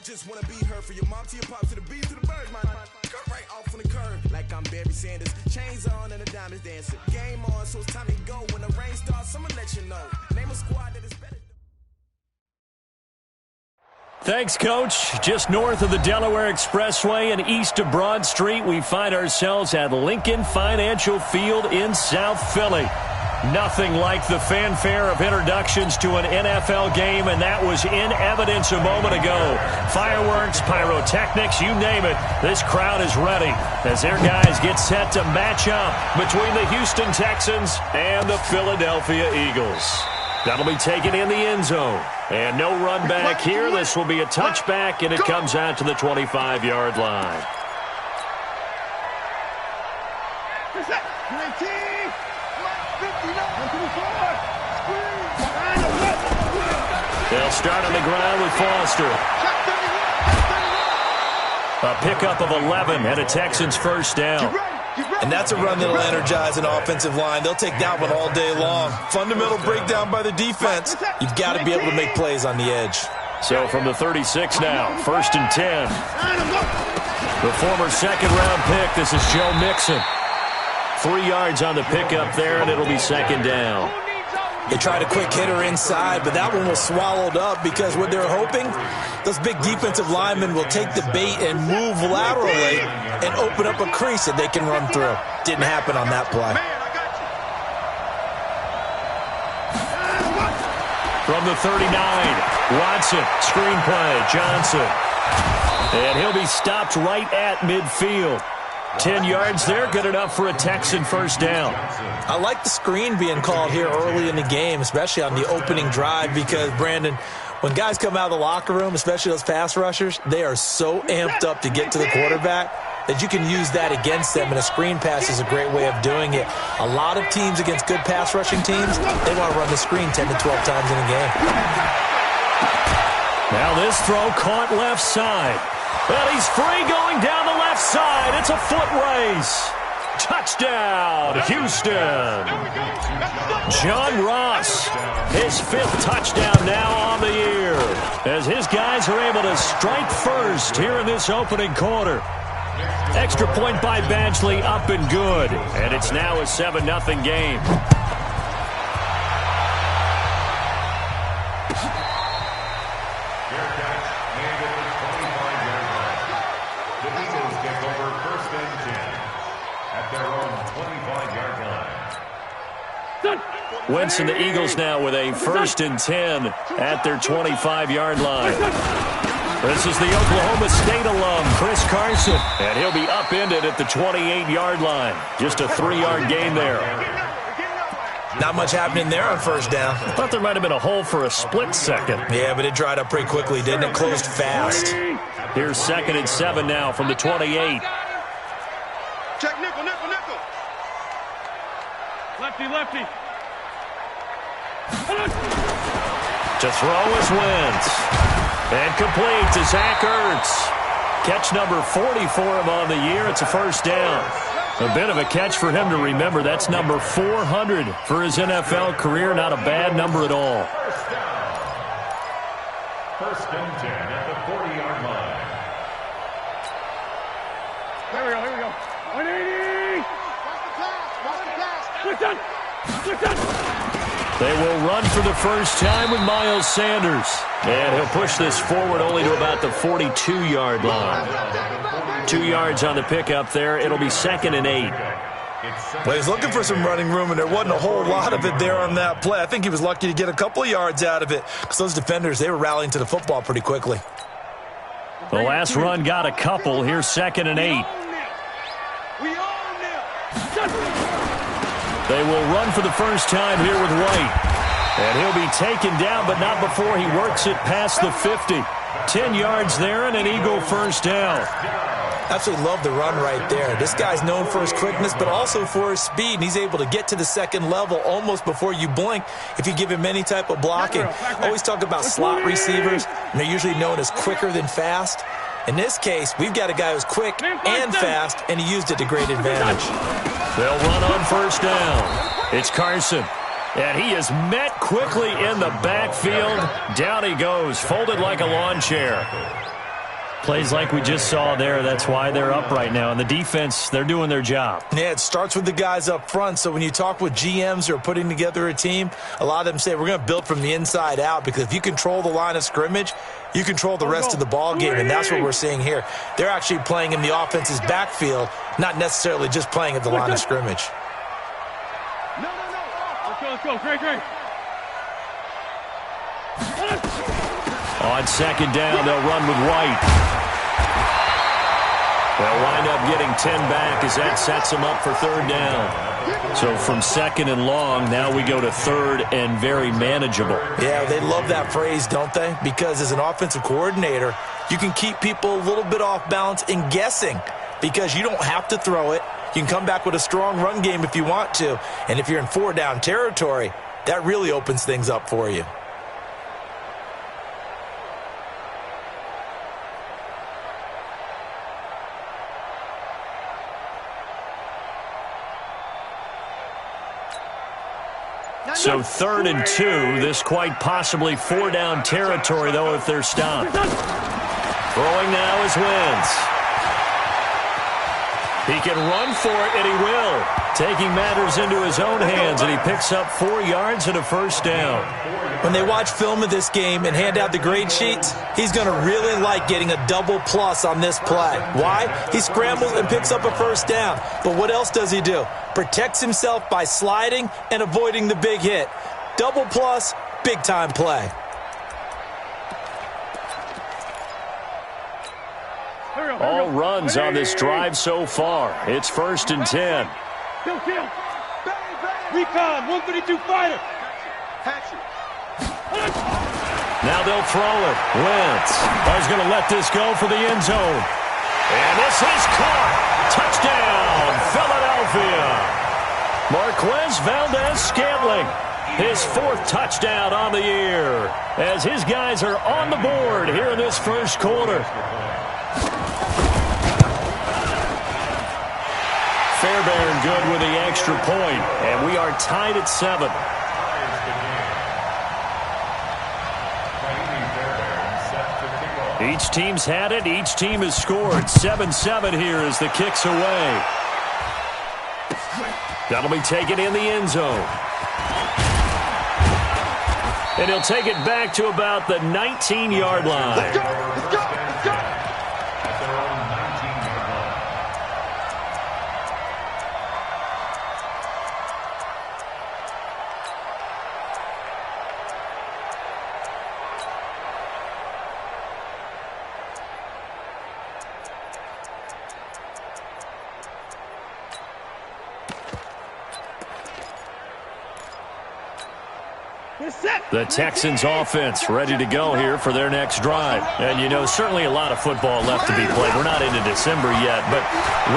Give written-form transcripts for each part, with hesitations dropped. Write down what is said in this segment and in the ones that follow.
just wanna be her for your mom to your pop to the beat to the birds, man. Cut right off on the curve like I'm Barry Sanders. Chains on and the diamonds dancing. Game on, so it's time to go. When the rain starts, I'ma let you know. Name a squad that is better. Thanks, Coach. Just north of the Delaware Expressway and east of Broad Street, we find ourselves at Lincoln Financial Field in South Philly. Nothing like the fanfare of introductions to an NFL game, and that was in evidence a moment ago. Fireworks, pyrotechnics, you name it. This crowd is ready as their guys get set to match up between the Houston Texans and the Philadelphia Eagles. That'll be taken in the end zone. And no run back here. This will be a touchback, and it comes out to the 25-yard line. They'll start on the ground with Foster. A pickup of 11 and a Texans first down. And that's a run that'll energize an offensive line. They'll take that one all day long. Fundamental breakdown by the defense. You've got to be able to make plays on the edge. So from the 36 now, 1st and 10. The former second-round pick, this is Joe Mixon. 3 yards on the pickup there, and it'll be second down. They tried a quick hitter inside, but that one was swallowed up because what they're hoping, those big defensive linemen will take the bait and move laterally and open up a crease that they can run through. Didn't happen on that play. From the 39, Watson, screenplay, Johnson. And he'll be stopped right at midfield. 10 yards there, good enough for a Texan first down. I like the screen being called here early in the game, especially on the opening drive, because, Brandon, when guys come out of the locker room, especially those pass rushers, they are so amped up to get to the quarterback that you can use that against them, and a screen pass is a great way of doing it. A lot of teams against good pass rushing teams, they want to run the screen 10 to 12 times in a game. Now this throw caught left side. Well, he's free going down the left side. It's a foot race. Touchdown, Houston. John Ross, his 5th touchdown now on the year, as his guys are able to strike first here in this opening quarter. Extra point by Badgley, up and good. And it's now a 7-0 game. Wentz and the Eagles now with a 1st and 10 at their 25-yard line. This is the Oklahoma State alum, Chris Carson, and he'll be upended at the 28-yard line. Just a 3-yard gain there. Not much happening there on first down. I thought there might have been a hole for a split second. Yeah, but it dried up pretty quickly, didn't it? Closed fast. Here's 2nd and 7 now from the 28. Check nickel, nickel, nickel. Lefty, lefty. To throw is Wentz. And complete to Zach Ertz. Catch number 40 for him on the year. It's a first down. A bit of a catch for him to remember. That's number 400 for his NFL career. Not a bad number at all. 1st and 10 at the 40-yard line. Here we go, here we go. 180! Click done! Click done! They will run for the first time with Miles Sanders. And he'll push this forward only to about the 42-yard line. 2 yards on the pickup there. It'll be 2nd and 8. Well, he's looking for some running room, and there wasn't a whole lot of it there on that play. I think he was lucky to get a couple of yards out of it because those defenders, they were rallying to the football pretty quickly. The last run got a couple. Here's 2nd and 8. They will run for the first time here with White. And he'll be taken down, but not before he works it past the 50. 10 yards there and an Eagle first down. Absolutely love the run right there. This guy's known for his quickness, but also for his speed. And he's able to get to the second level almost before you blink if you give him any type of blocking. Always talk about slot receivers, and they're usually known as quicker than fast. In this case, we've got a guy who's quick and fast, and he used it to great advantage. They'll run on first down. It's Carson. And he is met quickly in the backfield. Down he goes, folded like a lawn chair. Plays like we just saw there. That's why they're up right now. And the defense, they're doing their job. Yeah, it starts with the guys up front. So when you talk with GMs who are putting together a team, a lot of them say we're going to build from the inside out, because if you control the line of scrimmage, you control the rest of the ball game, and that's what we're seeing here. They're actually playing in the offense's backfield, not necessarily just playing at the line of scrimmage. No. Let's go. Great. On second down, they'll run with White. They'll wind up getting 10 back as that sets them up for third down. So from second and long, now we go to third and very manageable. Yeah, they love that phrase, don't they? Because as an offensive coordinator, you can keep people a little bit off balance and guessing, because you don't have to throw it. You can come back with a strong run game if you want to. And if you're in 4-down territory, that really opens things up for you. So 3rd and 2, this quite possibly 4-down territory, though, if they're stopped. Throwing now is Wentz. He can run for it, and he will. Taking matters into his own hands, and he picks up 4 yards and a first down. When they watch film of this game and hand out the grade sheets, he's going to really like getting a double plus on this play. Why? He scrambles and picks up a first down. But what else does he do? Protects himself by sliding and avoiding the big hit. Double plus, big-time play. All runs on this drive so far. It's 1st and 10. Kill. Recon, 132 fighter. Now they'll throw it. Wentz is going to let this go for the end zone. And this is caught. Touchdown, Philadelphia. Marquez Valdez-Scantling, his 4th touchdown on the year, as his guys are on the board here in this first quarter. Fairbairn good with the extra point, and we are tied at 7. Each team's had it. Each team has scored. 7-7 here as the kick's away. That'll be taken in the end zone. And he'll take it back to about the 19-yard line. Let's go. The Texans offense ready to go here for their next drive. And, you know, certainly a lot of football left to be played. We're not into December yet, but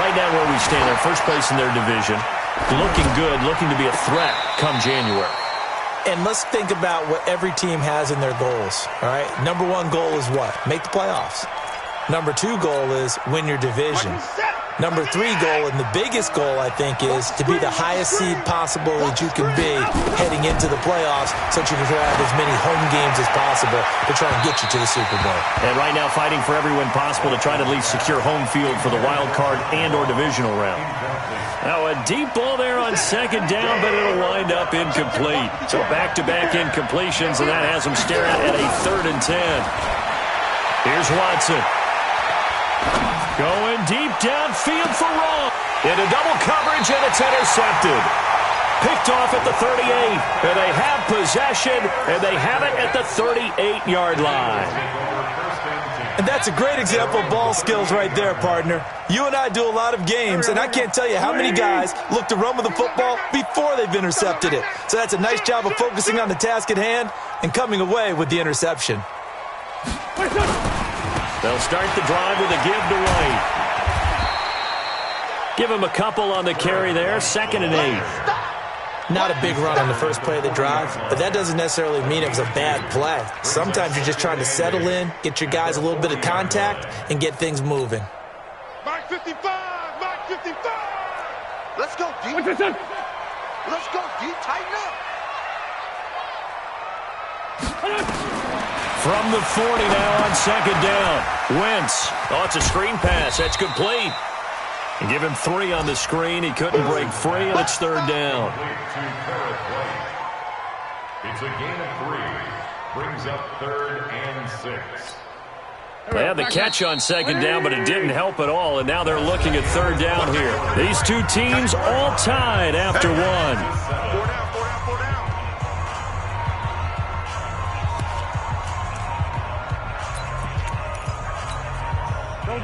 right now where we stand, they're first place in their division. Looking good, looking to be a threat come January. And let's think about what every team has in their goals, all right? Number 1 goal is what? Make the playoffs. Number 2 goal is win your division. Number 3 goal, and the biggest goal, I think, is to be the highest seed possible that you can be heading into the playoffs, so that you can have as many home games as possible to try and get you to the Super Bowl. And right now fighting for every win possible to try to at least secure home field for the wild card and or divisional round. Now a deep ball there on second down, but it'll wind up incomplete. So back-to-back incompletions, and that has them staring at a 3rd and 10. Here's Watson. Going deep downfield for Ross. Into double coverage, and it's intercepted. Picked off at the 38. And they have possession, and they have it at the 38-yard line. And that's a great example of ball skills right there, partner. You and I do a lot of games, and I can't tell you how many guys look to run with the football before they've intercepted it. So that's a nice job of focusing on the task at hand and coming away with the interception. They'll start the drive with a give to White. Give him a couple on the carry there. 2nd and 8. Not a big run on the first play of the drive, but that doesn't necessarily mean it was a bad play. Sometimes you're just trying to settle in, get your guys a little bit of contact, and get things moving. Mark 55! Mark 55! Let's go, D. Let's go, D. Tighten up. From the 40 now on second down. Wentz. Oh, it's a screen pass. That's complete. And give him 3 on the screen. He couldn't break free, and it's third down. It's a gain of 3. Brings up 3rd and 6. They had the catch on second down, but it didn't help at all, and now they're looking at third down here. These two teams all tied after one. 4 down, 4 down, 4 down.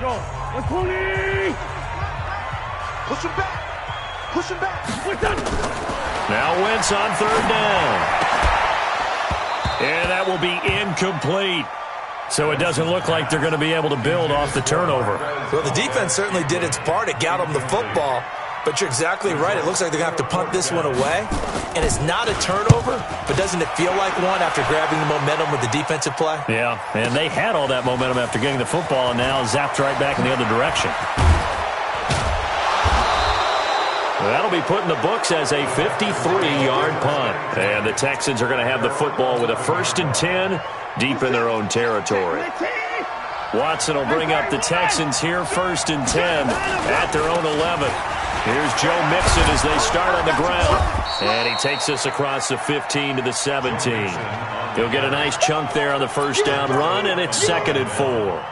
Go. Let's pony. Push him back. Push him back. Now Wentz on third down. And that will be incomplete. So it doesn't look like they're going to be able to build off the turnover. Well, the defense certainly did its part. It got them the football. But you're exactly right. It looks like they're going to have to punt this one away. And it's not a turnover, but doesn't it feel like one after grabbing the momentum with the defensive play? Yeah, and they had all that momentum after getting the football, and now zapped right back in the other direction. That'll be put in the books as a 53-yard punt. And the Texans are going to have the football with a 1st and 10 deep in their own territory. Watson will bring up the Texans here, 1st and 10 at their own 11. Here's Joe Mixon as they start on the ground. And he takes us across the 15 to the 17. He'll get a nice chunk there on the first down run, and it's 2nd and 4.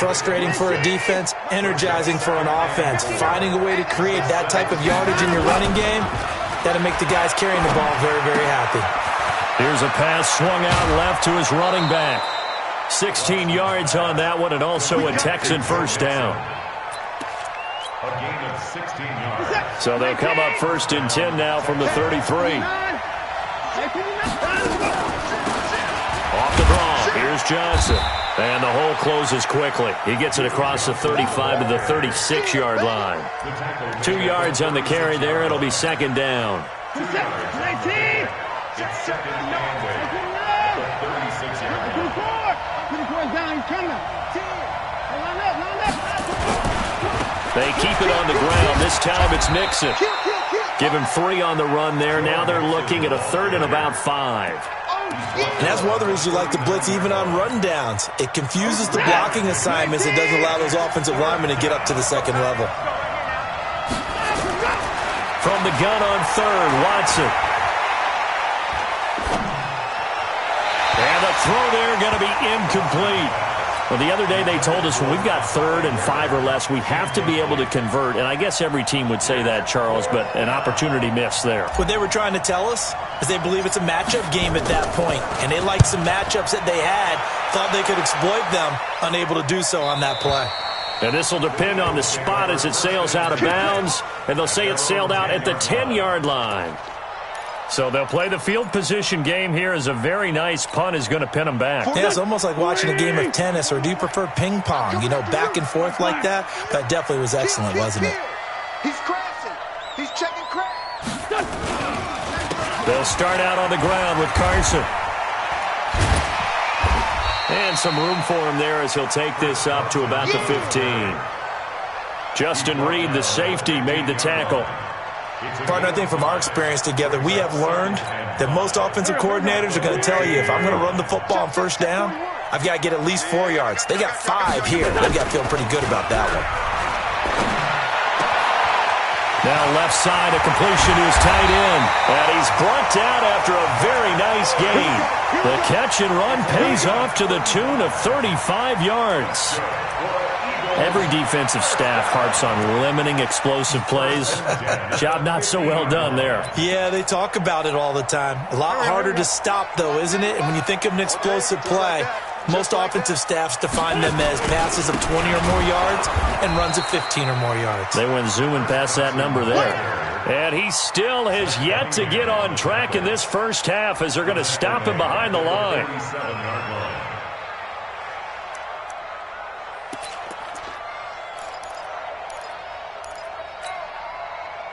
Frustrating for a defense, energizing for an offense. Finding a way to create that type of yardage in your running game, that'll make the guys carrying the ball very, very happy. Here's a pass swung out left to his running back. 16 yards on that one, and also a Texan first down. A gain of 16 yards. So they'll come up 1st and 10 now from the 33. Off the draw. Here's Johnson. And the hole closes quickly. He gets it across the 35 to the 36-yard line. 2 yards on the carry there. It'll be 2nd down. It's 2nd and 8. The 36-yard line. They keep it on the ground. This time it's Mixon. Give him 3 on the run there. Now they're looking at a 3rd and about 5. And that's one of the reasons you like to blitz even on rundowns. It confuses the blocking assignments. It doesn't allow those offensive linemen to get up to the 2nd level. From the gun on 3rd, Watson. And the throw there going to be incomplete. Well, the other day they told us when we've got 3rd and 5 or less, we have to be able to convert. And I guess every team would say that, Charles, but an opportunity missed there. What they were trying to tell us is they believe it's a matchup game at that point. And they liked some matchups that they had, thought they could exploit them, unable to do so on that play. And this will depend on the spot as it sails out of bounds. And they'll say it sailed out at the 10-yard line. So they'll play the field position game here as a very nice punt is going to pin them back. Yeah, it's almost like watching a game of tennis, or do you prefer ping pong? You know, back and forth like that? That definitely was excellent, wasn't it? He's crashing. He's checking crash. They'll start out on the ground with Carson. And some room for him there as he'll take this up to about the 15. Justin Reed, the safety, made the tackle. Partner, I think from our experience together, we have learned that most offensive coordinators are going to tell you, if I'm going to run the football on first down, I've got to get at least 4 yards. They got 5 here. They've got to feel pretty good about that one. Now left side, a completion to his tight end. And he's brought down after a very nice gain. The catch and run pays off to the tune of 35 yards. Every defensive staff harps on limiting explosive plays. Job not so well done there. Yeah, they talk about it all the time. A lot harder to stop, though, isn't it? And when you think of an explosive play, most offensive staffs define them as passes of 20 or more yards and runs of 15 or more yards. They went zooming past that number there. And he still has yet to get on track in this first half as they're going to stop him behind the line.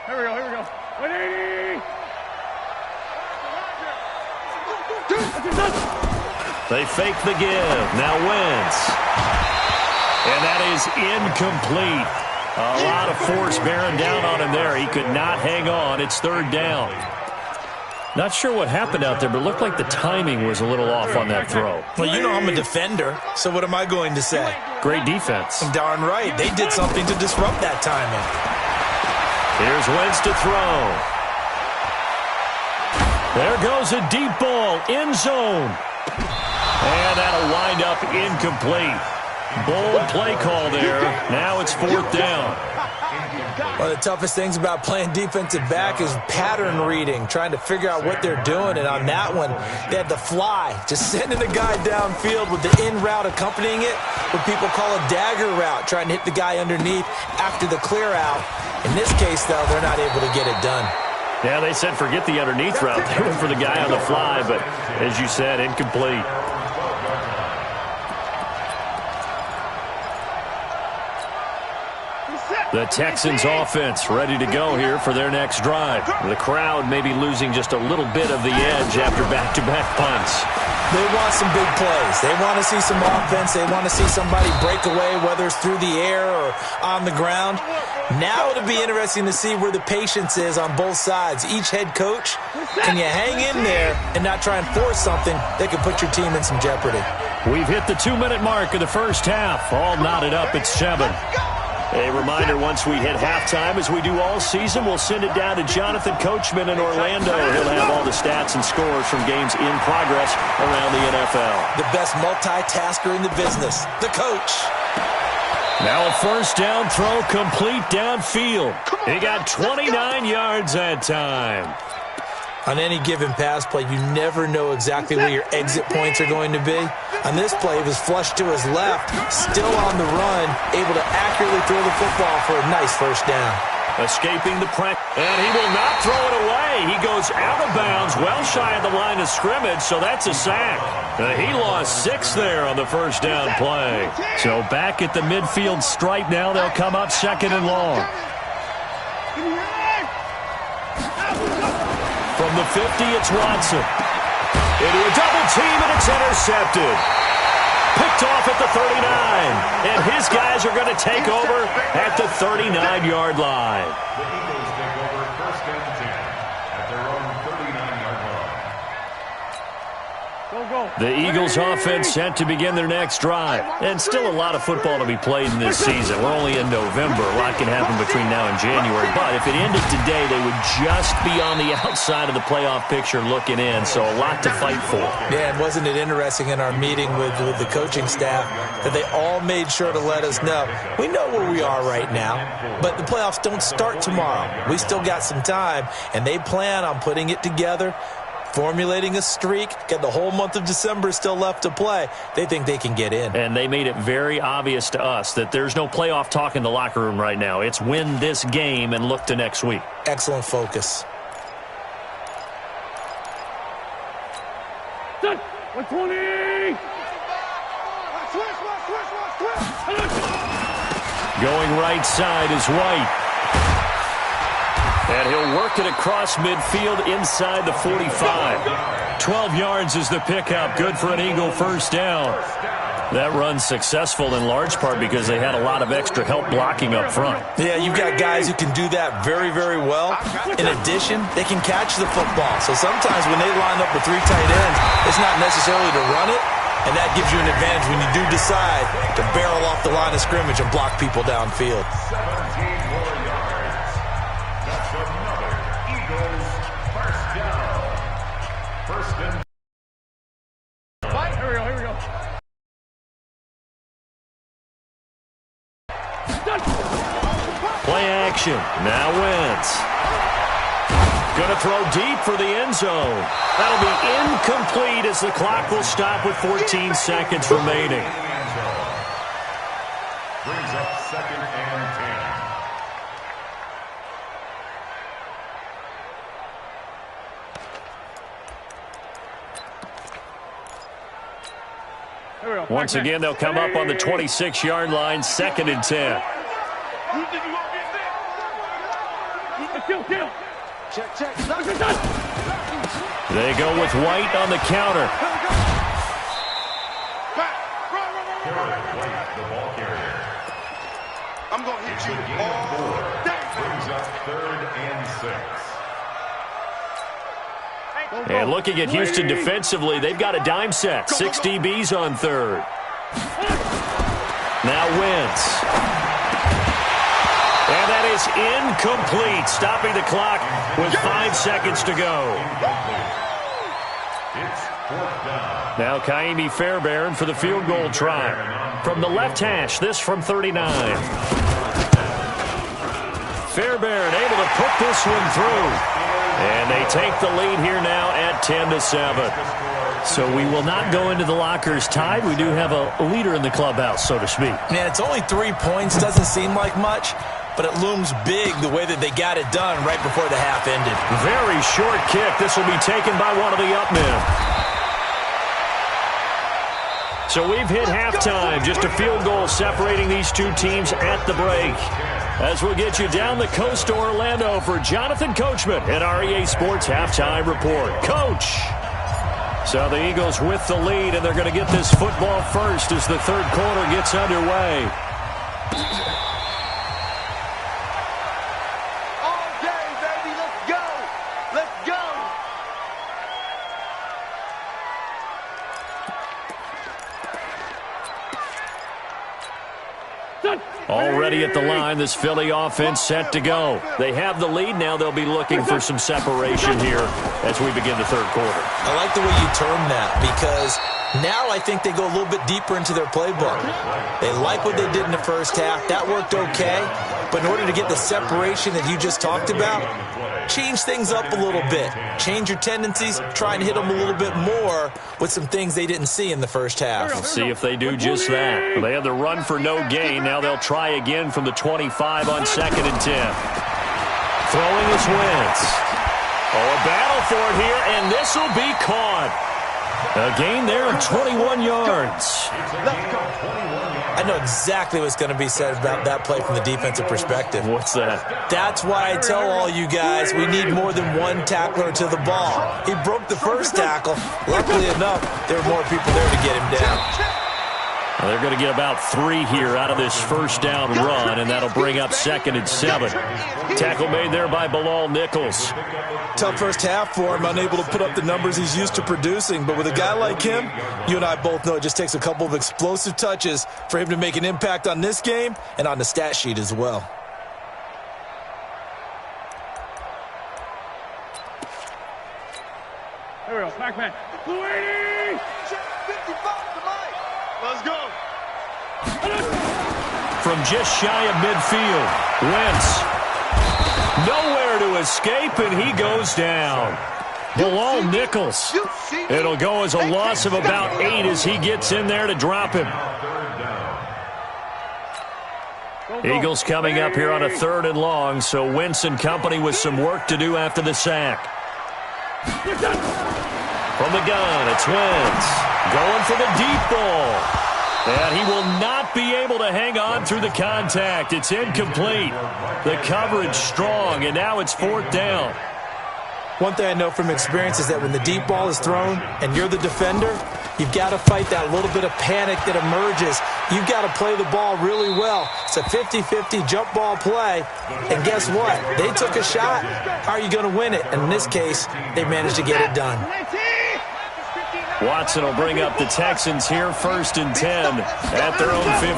Here we go. 180! They fake the give. Now Wentz. And that is incomplete. A lot of force bearing down on him there. He could not hang on. It's 3rd down. Not sure what happened out there, but it looked like the timing was a little off on that throw. Well, you know I'm a defender, so what am I going to say? Great defense. Darn right. They did something to disrupt that timing. Here's Wentz to throw. There goes a deep ball, end zone. And that'll wind up incomplete. Bold play call there. Now it's 4th down. One of the toughest things about playing defensive back is pattern reading, trying to figure out what they're doing. And on that one, they had to fly, just sending a guy downfield with the in route accompanying it, what people call a dagger route, trying to hit the guy underneath after the clear out. In this case, though, they're not able to get it done. Yeah, they said forget the underneath route. They went for the guy on the fly, but as you said, incomplete. The Texans offense ready to go here for their next drive. The crowd may be losing just a little bit of the edge after back-to-back punts. They want some big plays. They want to see some offense. They want to see somebody break away, whether it's through the air or on the ground. Now it'll be interesting to see where the patience is on both sides. Each head coach, can you hang in there and not try and force something that could put your team in some jeopardy? We've hit the 2-minute mark of the first half. All knotted up at 7. A reminder, once we hit halftime, as we do all season, we'll send it down to Jonathan Coachman in Orlando. He'll have all the stats and scores from games in progress around the NFL. The best multitasker in the business, the coach. Now a first down throw complete downfield. He got 29 yards that time. On any given pass play, you never know exactly where your exit points are going to be. On this play, it was flushed to his left, still on the run, able to accurately throw the football for a nice first down. Escaping the pressure, and he will not throw it away. He goes out of bounds, well shy of the line of scrimmage, so that's a sack. He lost 6 there on the first down play. So back at the midfield stripe now, they'll come up 2nd and long. From the 50, it's Watson. Into a double team, and it's intercepted. Picked off at the 39. And his guys are going to take over at the 39-yard line. The Eagles take over 1st and 10 at their own 39-yard line. The Eagles offense set to begin their next drive. And still a lot of football to be played in this season. We're only in November. A lot can happen between now and January. But if it ended today, they would just be on the outside of the playoff picture looking in. So a lot to fight for. Yeah, and wasn't it interesting in our meeting with the coaching staff that they all made sure to let us know, we know where we are right now, but the playoffs don't start tomorrow. We still got some time, and they plan on putting it together, formulating a streak, got the whole month of December still left to play. They think they can get in. And they made it very obvious to us that there's no playoff talk in the locker room right now. It's win this game and look to next week. Excellent focus. 120! Going right side is White. And he'll work it across midfield inside the 45. 12 yards is the pickup. Good for an Eagle first down. That run's successful in large part because they had a lot of extra help blocking up front. Yeah, you've got guys who can do that very, very well. In addition, they can catch the football. So sometimes when they line up with 3 tight ends, it's not necessarily to run it, and that gives you an advantage when you do decide to barrel off the line of scrimmage and block people downfield. 17 more yards. That's another Eagles first down. First and Here we go. Play action. Now Wentz. Going to throw deep for the end zone. That'll be incomplete as the clock will stop with 14 seconds remaining. brings up 2nd and 10. Once again, they'll come up on the 26-yard line, 2nd and 10. Check. They go with White on the counter. White, the ball carrier. I'm going to hit you Gain of 4. all day. Brings up 3rd and 6. And looking at Houston defensively, they've got a dime set. 6 DBs on third. Now Wentz. And that is incomplete, stopping the clock with 5 seconds to go. Now Kaimi Fairbairn for the field goal try. From the left hash, this from 39. Fairbairn able to put this one through. And they take the lead here now at 10-7. So we will not go into the lockers tied. We do have a leader in the clubhouse, so to speak. Man, it's only 3 points. Doesn't seem like much, but it looms big the way that they got it done right before the half ended. Very short kick. This will be taken by one of the up men. So we've hit halftime. Just a field goal separating these two teams at the break. As we'll get you down the coast to Orlando for Jonathan Coachman at REA Sports Halftime Report. Coach! So the Eagles with the lead, and they're going to get this football first as the third quarter gets underway. All day, baby. Let's go. Let's go. Already at the line, this Philly offense set to go. They have the lead. Now they'll be looking for some separation here as we begin the third quarter. I like the way you term that because now I think they go a little bit deeper into their playbook. They like what they did in the first half. That worked okay. But in order to get the separation that you just talked about, change things up a little bit. Change your tendencies. Try and hit them a little bit more with some things they didn't see in the first half. Let's see if they do just that. They had the run for no gain. Now they'll try again from the 25 on 2nd and 10. Throwing is Wentz. Oh, a battle for it here, and this will be caught. A gain there of 21 yards. I know exactly what's going to be said about that play from the defensive perspective. What's that? That's why I tell all you guys we need more than one tackler to the ball. He broke the first tackle. Luckily enough, there were more people there to get him down. Well, they're going to get about 3 here out of this first down run, and that'll bring up 2nd and 7. Tackle made there by Bilal Nichols. Tough first half for him, unable to put up the numbers he's used to producing. But with a guy like him, you and I both know it just takes a couple of explosive touches for him to make an impact on this game and on the stat sheet as well. Here we go. Back man. 280. 55 to Mike. Let's go. From just shy of midfield, Wentz. Nowhere to escape, and he goes down. Bilal Nichols. It'll go as a loss of about 8 as he gets in there to drop him. Eagles coming up here on a 3rd and long, so Wentz and company with some work to do after the sack. From the gun, it's Wentz. Going for the deep ball. And he will not be able to hang on through the contact. It's incomplete. The coverage strong, and now it's 4th down. One thing I know from experience is that when the deep ball is thrown and you're the defender, you've got to fight that little bit of panic that emerges. You've got to play the ball really well. It's a 50-50 jump ball play. And guess what? They took a shot. How are you going to win it? And in this case, they managed to get it done. Watson will bring up the Texans here 1st and 10 at their own 15.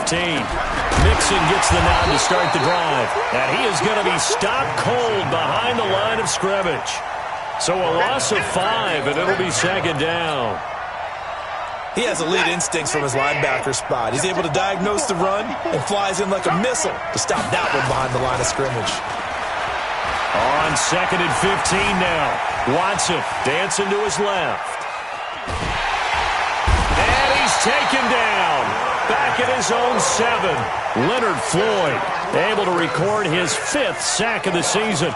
Mixon gets the nod to start the drive. And he is going to be stopped cold behind the line of scrimmage. So a loss of 5, and it'll be 2nd down. He has elite instincts from his linebacker spot. He's able to diagnose the run and flies in like a missile to stop that one behind the line of scrimmage. On 2nd and 15 now. Watson dancing to his left. And he's taken down. Back at his own 7. Leonard Floyd able to record his 5th sack of the season.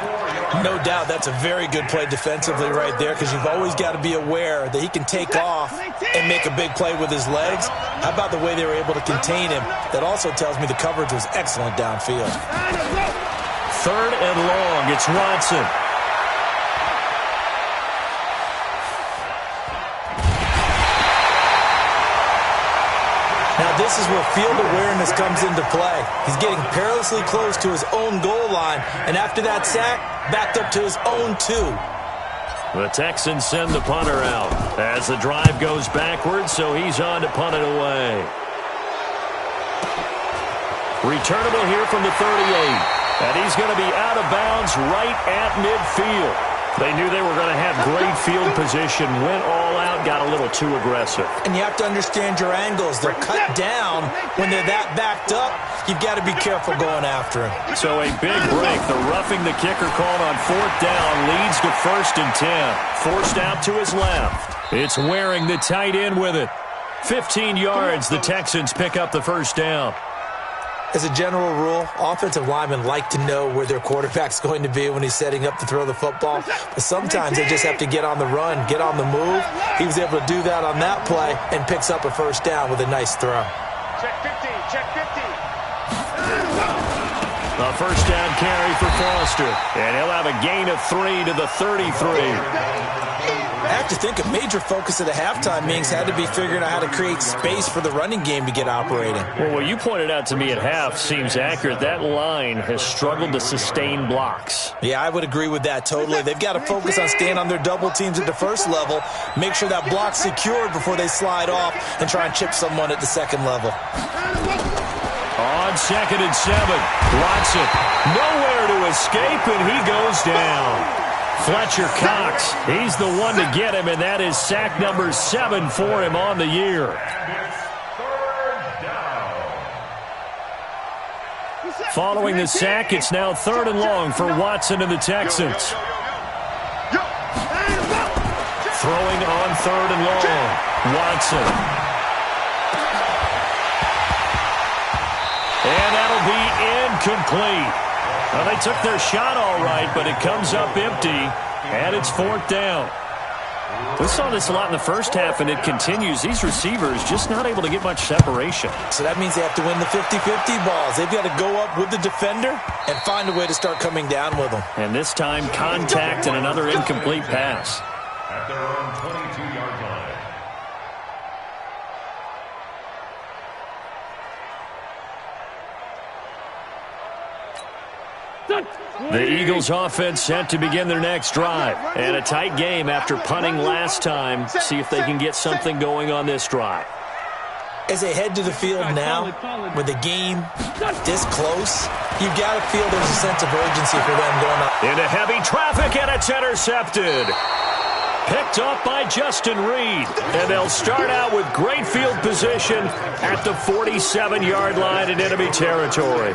No doubt that's a very good play defensively right there because you've always got to be aware that he can take off and make a big play with his legs. How about the way they were able to contain him? That also tells me the coverage was excellent downfield. 3rd and long. It's Watson. Now this is where field awareness comes into play. He's getting perilously close to his own goal line, and after that sack, backed up to his own 2. The Texans send the punter out as the drive goes backwards, so he's on to punt it away. Returnable here from the 38, and he's going to be out of bounds right at midfield. They knew they were going to have great field position, went all out, got a little too aggressive. And you have to understand your angles. They're cut down when they're that backed up. You've got to be careful going after him. So a big break. The roughing the kicker called on 4th down leads to 1st and 10. Forced out to his left. It's Waring, the tight end, with it. 15 yards. The Texans pick up the 1st down. As a general rule, offensive linemen like to know where their quarterback's going to be when he's setting up to throw the football. But sometimes they just have to get on the run, get on the move. He was able to do that on that play and picks up a 1st down with a nice throw. Check 50, check 50. A 1st down carry for Foster. And he'll have a gain of 3 to the 33. I have to think a major focus of the halftime meetings had to be figuring out how to create space for the running game to get operating. Well, what you pointed out to me at half seems accurate. That line has struggled to sustain blocks. Yeah, I would agree with that totally. They've got to focus on staying on their double teams at the first level, make sure that block's secured before they slide off and try and chip someone at the second level. On 2nd and 7, Watson nowhere to escape, and he goes down. Fletcher Cox, he's the one to get him, and that is sack number 7 for him on the year. Following the sack, it's now 3rd and long for Watson and the Texans. Throwing on 3rd and long, Watson. And that'll be incomplete. Well, they took their shot all right, but it comes up empty, and it's 4th down. We saw this a lot in the first half, and it continues. These receivers just not able to get much separation. So that means they have to win the 50-50 balls. They've got to go up with the defender and find a way to start coming down with them. And this time, contact and another incomplete pass. At their own 22-yard line. The Eagles offense set to begin their next drive. And a tight game after punting last time. See if they can get something going on this drive. As they head to the field now, with the game this close, you've got to feel there's a sense of urgency for them going up. Into heavy traffic, and it's intercepted. Picked up by Justin Reed. And they'll start out with great field position at the 47-yard line in enemy territory.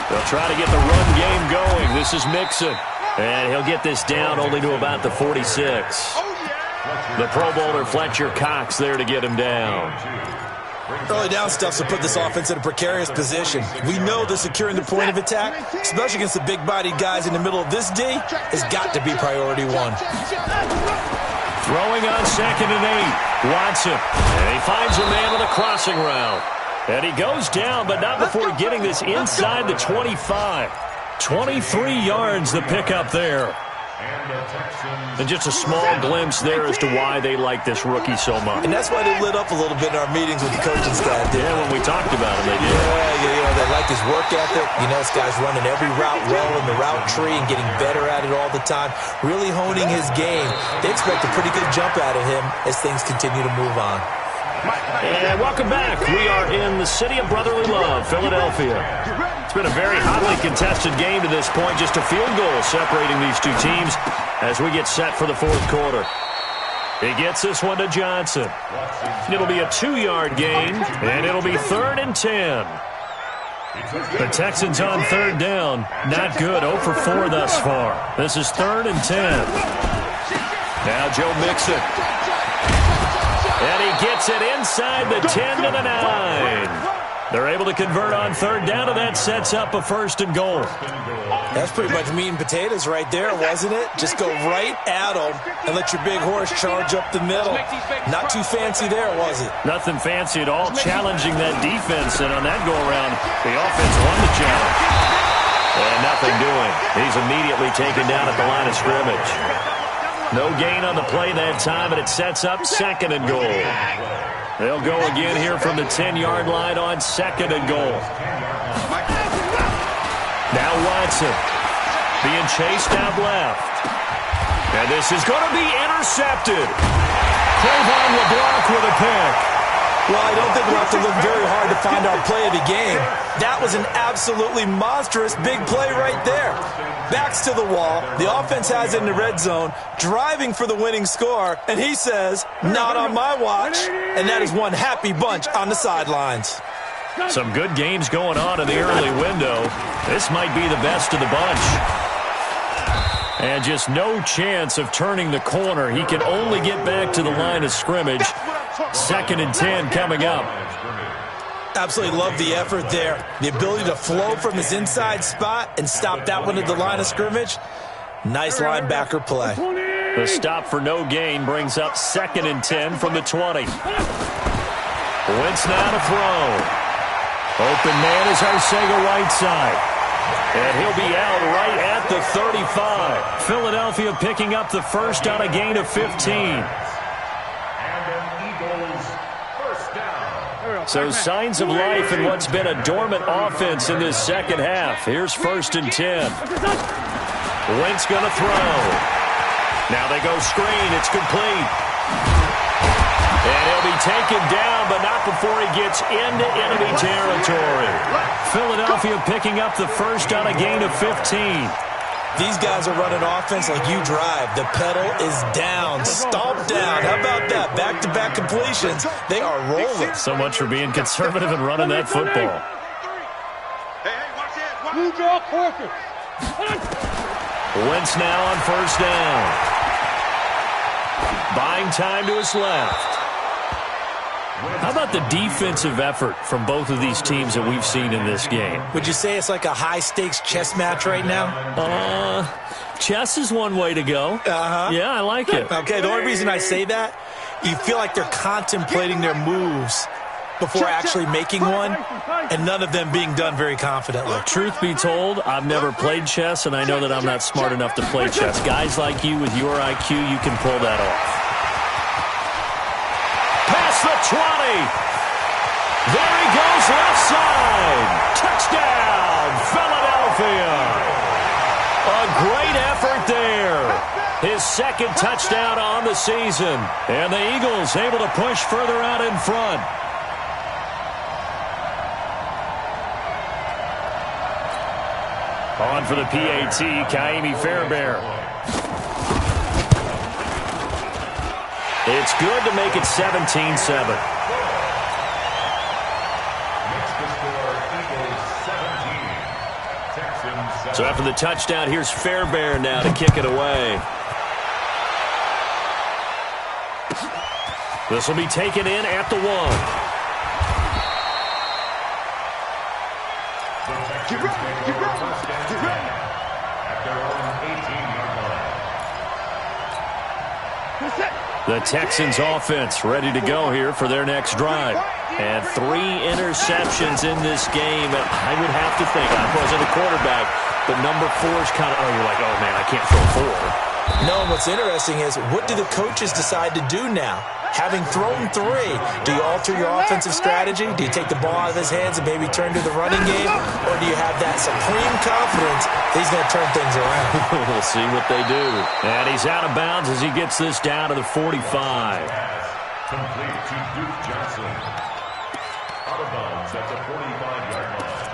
They'll try to get the run game going. This is Mixon. And he'll get this down only to about the 46. The Pro Bowler Fletcher Cox there to get him down. Early down stuff to put this offense in a precarious position. We know that securing the point of attack, especially against the big-bodied guys in the middle of this D, has got to be priority one. Throwing on 2nd and 8. Watson. And he finds a man on the crossing route. And he goes down, but not before getting this inside the 25. 23 yards the pickup there. And just a small glimpse there as to why they like this rookie so much. And that's why they lit up a little bit in our meetings with the coaching staff. Yeah, when we talked about him, they did. Yeah, they like his work ethic. You know, this guy's running every route well in the route tree and getting better at it all the time, really honing his game. They expect a pretty good jump out of him as things continue to move on. And welcome back. We are in the city of brotherly love, Philadelphia. It's been a very hotly contested game to this point. Just a field goal separating these two teams as we get set for the 4th quarter. He gets this one to Johnson. It'll be a 2-yard gain, and it'll be 3rd and 10. The Texans on 3rd down. Not good. 0 for 4 thus far. This is 3rd and 10. Now Joe Mixon. And he gets it inside the 10 to the 9. They're able to convert on 3rd down, and that sets up a 1st and goal. That's pretty much meat and potatoes right there, wasn't it? Just go right at them and let your big horse charge up the middle. Not too fancy there, was it? Nothing fancy at all, challenging that defense. And on that go-around, the offense won the challenge. And nothing doing. He's immediately taken down at the line of scrimmage. No gain on the play that time, and it sets up 2nd and goal. They'll go again here from the 10-yard line on 2nd and goal. Now Watson being chased out left. And this is going to be intercepted. Trayvon LeBlanc with a pick. Well, I don't think we'll have to look very hard to find our play of the game. That was an absolutely monstrous big play right there. Backs to the wall. The offense has it in the red zone, driving for the winning score. And he says, not on my watch. And that is one happy bunch on the sidelines. Some good games going on in the early window. This might be the best of the bunch. And just no chance of turning the corner. He can only get back to the line of scrimmage. 2nd and 10 coming up. Absolutely love the effort there. The ability to flow from his inside spot and stop that one at the line of scrimmage. Nice linebacker play. The stop for no gain brings up 2nd and 10 from the 20. Wentz now to throw. Open man is Arcega right side. And he'll be out right at the 35. Philadelphia picking up the first on a gain of 15. So signs of life in what's been a dormant offense in this second half. Here's 1st and 10. Wentz going to throw. Now they go screen. It's complete. And he'll be taken down, but not before he gets into enemy territory. Philadelphia picking up the first on a gain of 15. These guys are running offense like you drive. The pedal is down, stomped down. How about that? Back-to-back completions. They are rolling. So much for being conservative and running that football. Wentz now on 1st down. Buying time to his left. How about the defensive effort from both of these teams that we've seen in this game? Would you say it's like a high-stakes chess match right now? Chess is one way to go. Yeah, I like it. Okay, the only reason I say that, you feel like they're contemplating their moves before actually making one, and none of them being done very confidently. Truth be told, I've never played chess, and I know that I'm not smart enough to play chess. Guys like you with your IQ, you can pull that off. Past the 20. There he goes left side. Touchdown, Philadelphia. A great effort there. His 2nd touchdown on the season. And the Eagles able to push further out in front. On for the PAT, Kaimi Fairbairn. It's good to make it 17-7. So after the touchdown, here's Fairbairn now to kick it away. This will be taken in at the 1. Get ready, get ready, get ready. At their own 18-yard line. The Texans offense ready to go here for their next drive. And 3 interceptions in this game. And I would have to think, I wasn't a quarterback, but number 4 is kind of, you're like, oh man, I can't throw 4. No, and what's interesting is, what do the coaches decide to do now? Having thrown 3, do you alter your offensive strategy? Do you take the ball out of his hands and maybe turn to the running game? Or do you have that supreme confidence that he's going to turn things around? We'll see what they do. And he's out of bounds as he gets this down to the 45. Complete to Duke Johnson. Out of bounds at the 45-yard line.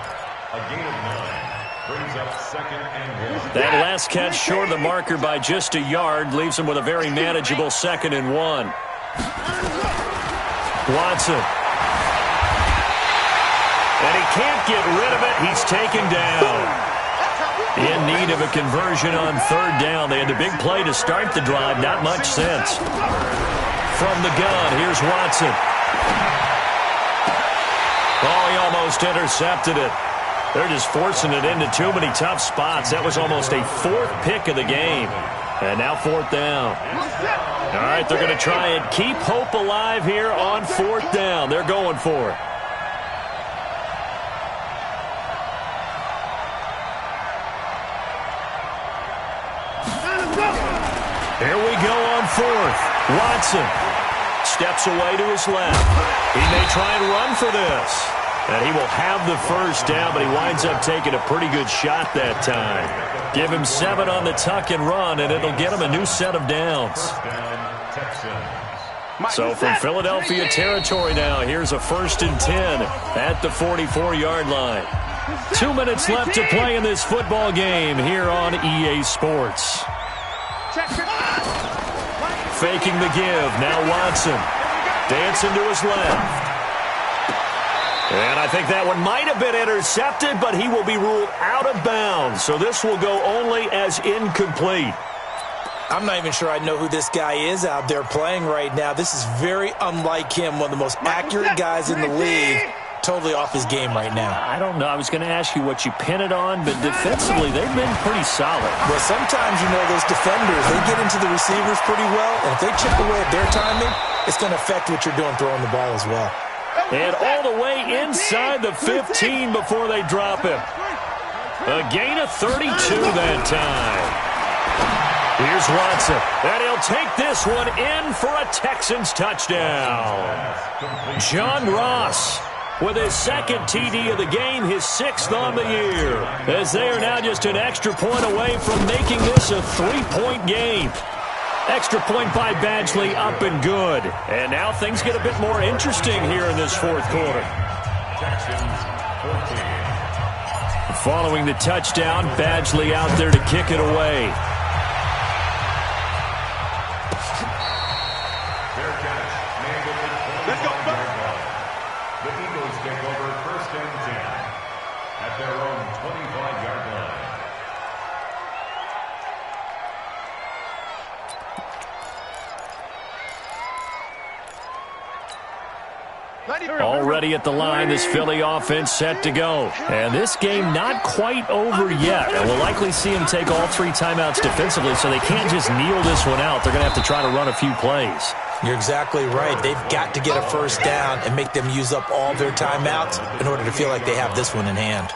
A gain of 9 brings up 2nd and 1. That last catch short of the marker by just a yard leaves him with a very manageable 2nd and 1. Watson. And he can't get rid of it. He's taken down. In need of a conversion on 3rd down. They had the big play to start the drive. Not much sense. From the gun, here's Watson. Oh, he almost intercepted it. They're just forcing it into too many tough spots. That was almost a 4th pick of the game. And now 4th down. All right, they're going to try and keep hope alive here on 4th down. They're going for it. Here we go on fourth. Watson steps away to his left. He may try and run for this. And he will have the first down, but he winds up taking a pretty good shot that time. Give him 7 on the tuck and run, and it'll get him a new set of downs. So from Philadelphia territory now, here's a 1st and 10 at the 44-yard line. 2 minutes left to play in this football game here on EA Sports. Faking the give. Now Watson. Dancing to his left. And I think that one might have been intercepted, but he will be ruled out of bounds. So this will go only as incomplete. I'm not even sure I know who this guy is out there playing right now. This is very unlike him, one of the most accurate guys in the league. Totally off his game right now. I don't know. I was going to ask you what you pin it on, but defensively, they've been pretty solid. Well, sometimes, those defenders, they get into the receivers pretty well, and if they chip away at their timing, it's going to affect what you're doing throwing the ball as well. And all the way inside the 15 before they drop him. A gain of 32 that time. Here's Watson, and he'll take this one in for a Texans touchdown. John Ross with his 2nd TD of the game, his 6th on the year, as they are now just an extra point away from making this a 3-point game. Extra point by Badgley, up and good. And now things get a bit more interesting here in this 4th quarter. Following the touchdown, Badgley out there to kick it away. Let's go. The Eagles take over 1st and 10 at their own 25-yard line. Already at the line, this Philly offense set to go. And this game not quite over yet. And we'll likely see them take all 3 timeouts defensively, so they can't just kneel this one out. They're going to have to try to run a few plays. You're exactly right. They've got to get a first down and make them use up all their timeouts in order to feel like they have this one in hand.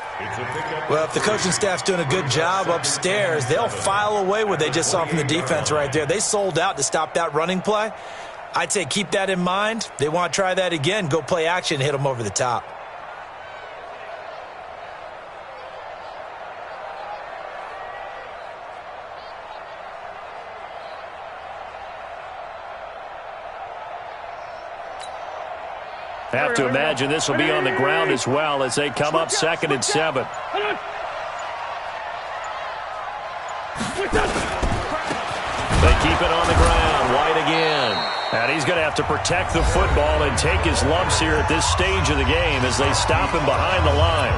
Well, if the coaching staff's doing a good job upstairs, they'll file away what they just saw from the defense right there. They sold out to stop that running play. I'd say keep that in mind. They want to try that again. Go play action, hit them over the top. Have to imagine this will be on the ground as well as they come up 2nd and 7. They keep it on the ground. White again. And he's going to have to protect the football and take his lumps here at this stage of the game as they stop him behind the line.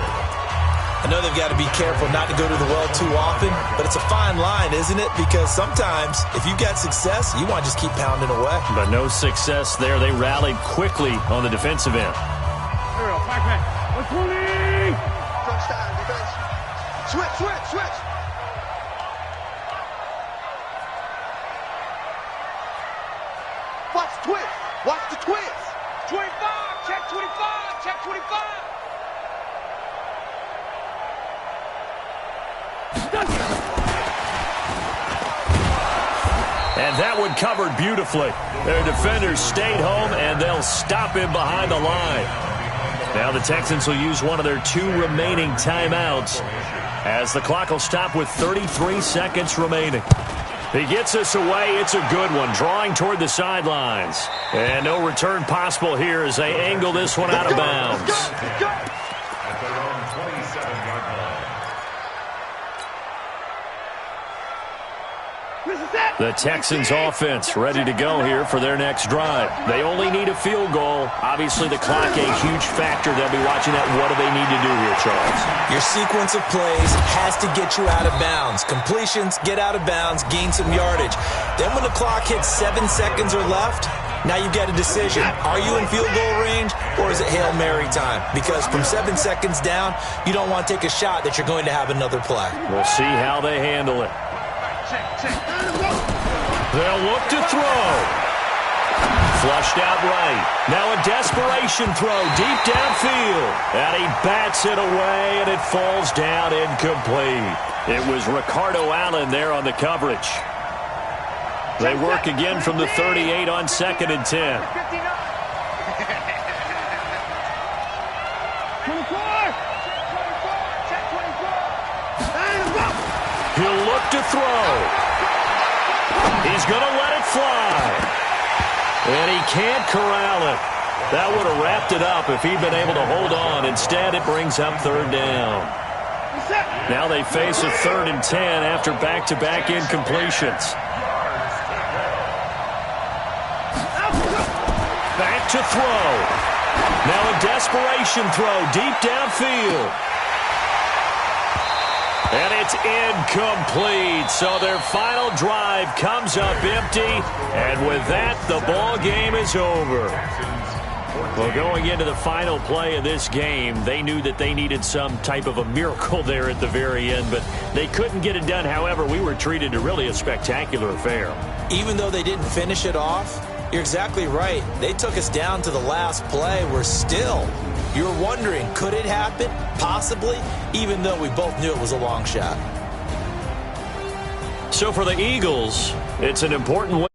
I know they've got to be careful not to go to the well too often, but it's a fine line, isn't it? Because sometimes if you've got success, you want to just keep pounding away. But no success there. They rallied quickly on the defensive end. Switch. Watch the twist. Watch the twist. 25. Check 25. Check 25. And that one covered beautifully. Their defenders stayed home, and they'll stop him behind the line. Now the Texans will use one of their 2 remaining timeouts as the clock will stop with 33 seconds remaining. He gets us away. It's a good one, drawing toward the sidelines. And no return possible here as they angle this one out of bounds. At their own 27-yard line. The Texans offense ready to go here for their next drive. They only need a field goal. Obviously, the clock a huge factor. They'll be watching that. What do they need to do here, Charles? Your sequence of plays has to get you out of bounds. Completions, get out of bounds, gain some yardage. Then when the clock hits 7 seconds or left, now you've got a decision. Are you in field goal range or is it Hail Mary time? Because from 7 seconds down, you don't want to take a shot that you're going to have another play. We'll see how they handle it. They'll look to throw. Flushed out right. Now a desperation throw deep downfield. And he bats it away, and it falls down incomplete. It was Ricardo Allen there on the coverage. They work again from the 38 on 2nd and 10. 24. He'll look to throw. He's going to let it fly. And he can't corral it. That would have wrapped it up if he'd been able to hold on. Instead, it brings up 3rd down. Now they face a 3rd and 10 after back-to-back incompletions. Back to throw. Now a desperation throw deep downfield. And it's incomplete. So their final drive comes up empty. And with that, the ball game is over. Well, going into the final play of this game, they knew that they needed some type of a miracle there at the very end, but they couldn't get it done. However, we were treated to really a spectacular affair. Even though they didn't finish it off, you're exactly right. They took us down to the last play. We're still, you're wondering, could it happen? Possibly, even though we both knew it was a long shot. So for the Eagles, it's an important